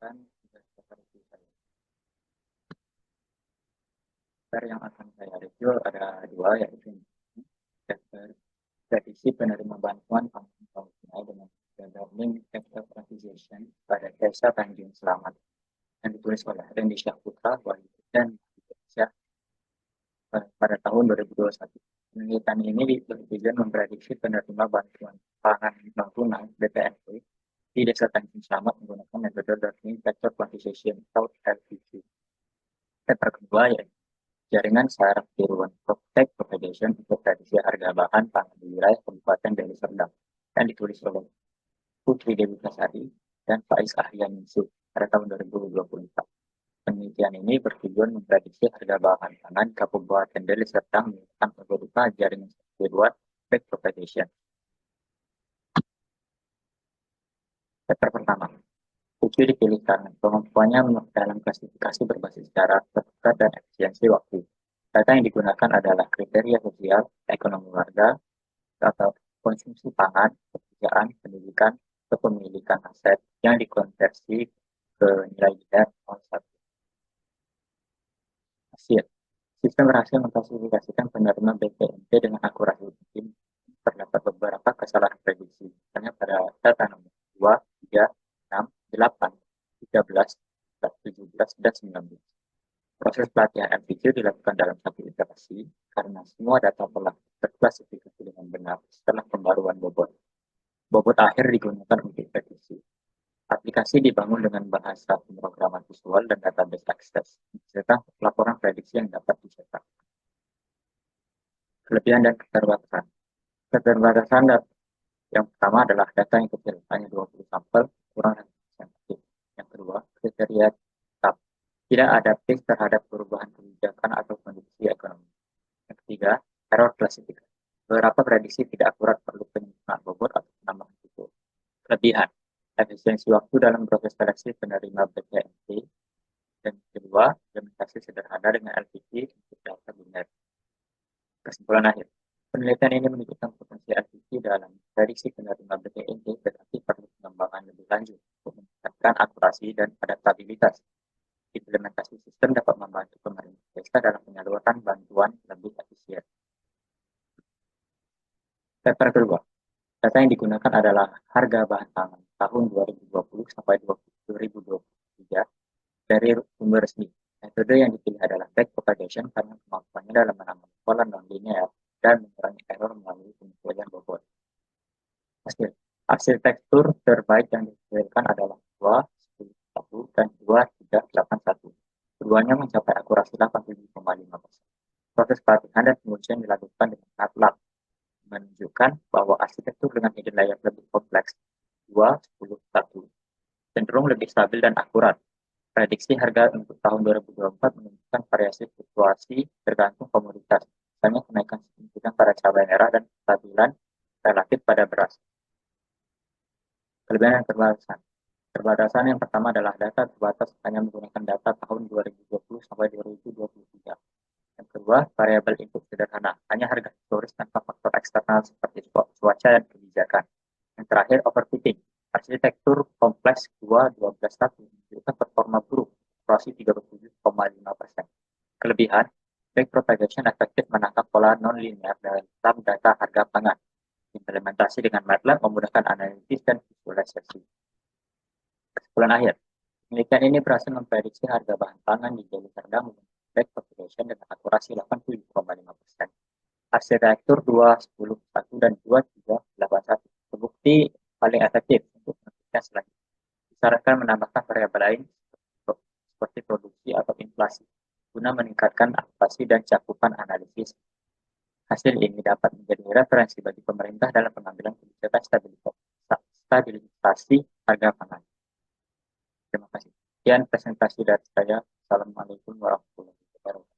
kan sudah seperti saya. Sektor yang akan saya review ada dua, yaitu sektor tradisi penerima bantuan pangan tunai dengan learning sector transition pada desa Tanjung Selamat yang ditulis oleh Randy Syahputra Wahyu dan Indonesia pada tahun 2021. Penelitian ini bertujuan memprediksi penerima bantuan pangan non tunai (BPNT) di desa Tanjung Selamat menggunakan metode learning factor quantization atau LVQ. Sektor kedua yaitu jaringan saraf tiruan Proptech Propagation untuk prediksi harga bahan pangan di wilayah Kabupaten Deli Serdang yang ditulis oleh Putri Dewi Kasari dan Faiz Ahyaningsih pada tahun 2024. Penelitian ini bertujuan memprediksi harga bahan pangan Kabupaten Deli Serdang menggunakan berupa jaringan saraf tiruan Proptech Propagation. Sektor pertama, Uji dipilih karena kemampuannya dalam klasifikasi berbasis cara terbuka dan efisiensi waktu. Data yang digunakan adalah kriteria sosial, ekonomi warga, atau konsumsi pangan, pekerjaan, pendidikan, kepemilikan aset yang dikonversi ke nilai nilai 01. Hasil. Sistem berhasil mengklasifikasikan penerima BPNT dengan akurasi tinggi. Terdapat beberapa kesalahan prediksi, misalnya pada data nomor 2, 3, 6, 8, 13, 17, dan 19. Proses pelatihan MPQ dilakukan dalam satu iterasi karena semua data telah terklasifikasi dengan benar setelah pembaruan bobot. Bobot akhir digunakan untuk prediksi. Aplikasi dibangun dengan bahasa pemrograman visual dan database akses, serta laporan prediksi yang dapat dicetak. Kelebihan dan keterbatasan. Keterbatasan yang pertama adalah data yang kecil, hanya 20 sampel, kurang representatif. Yang kedua, kriteria tetap, tidak adaptif terhadap perubahan kebijakan atau kondisi ekonomi. Yang ketiga, error klasifikasi. Beberapa prediksi tidak akurat, perlu penyempurnaan bobot atau penambahan fitur. Kelebihan, efisiensi waktu dalam proses seleksi penerima BPNT. Dan kedua, implementasi sederhana dengan LPT untuk data biner. Kesimpulan akhir, penelitian ini menunjukkan potensi LPT dalam prediksi penerima BPNT, tetapi perlu pengembangan lebih lanjut untuk meningkatkan akurasi dan adaptabilitas. Implementasi sistem dapat membantu pemerintah desa dalam penyaluran bantuan lebih efisien. Paper kedua, data yang digunakan adalah harga bahan pangan tahun 2020 sampai 2023 dari sumber resmi. Metode yang dipilih adalah back propagation karena kemampuannya dalam menambah pola non-linear dan mengurangi error melalui penyesuaian bobot. Hasil arsitektur terbaik yang dihasilkan adalah 2, 10, 1, dan 2, 3, 8, 1. Keduanya mencapai akurasi 87,5%. Proses pelatihan dan pengujian dilakukan dengan MATLAB, menunjukkan bahwa arsitektur dengan hidden layer lebih kompleks, 2, 10, 1, cenderung lebih stabil dan akurat. Prediksi harga untuk tahun 2024 menunjukkan variasi fluktuasi tergantung komoditas, misalnya kenaikan signifikan pada cabai merah dan kestabilan relatif pada beras. Kelebihan dan keterbatasan. Keterbatasan yang pertama adalah data terbatas hanya menggunakan data tahun 2020 sampai 2023. Yang kedua, variabel input sederhana, hanya harga historis tanpa faktor eksternal seperti cuaca dan kebijakan. Yang terakhir, overfitting. Arsitektur kompleks 2, 12, 1 menunjukkan performa buruk, akurasi 37,5%. Kelebihan, back propagation efektif menangkap pola non-linear dalam data harga pangan. Implementasi dengan MATLAB memudahkan analisis dan visualisasi. Kesimpulan akhir, penelitian ini berhasil memprediksi harga bahan pangan di Deli Serdang dengan back propagation dengan akurasi 87,5%. Arsitektur 2, 10, 1, dan 2, 3, 8, 1 terbukti paling efektif untuk penelitian selanjutnya. Disarankan menambahkan variabel lain seperti produksi atau inflasi guna meningkatkan akurasi dan cakupan analisis. Hasil ini dapat menjadi referensi bagi pemerintah dalam pengambilan kebijakan stabilisasi harga pangan. Terima kasih. Sekian presentasi dari saya. Assalamualaikum warahmatullahi wabarakatuh.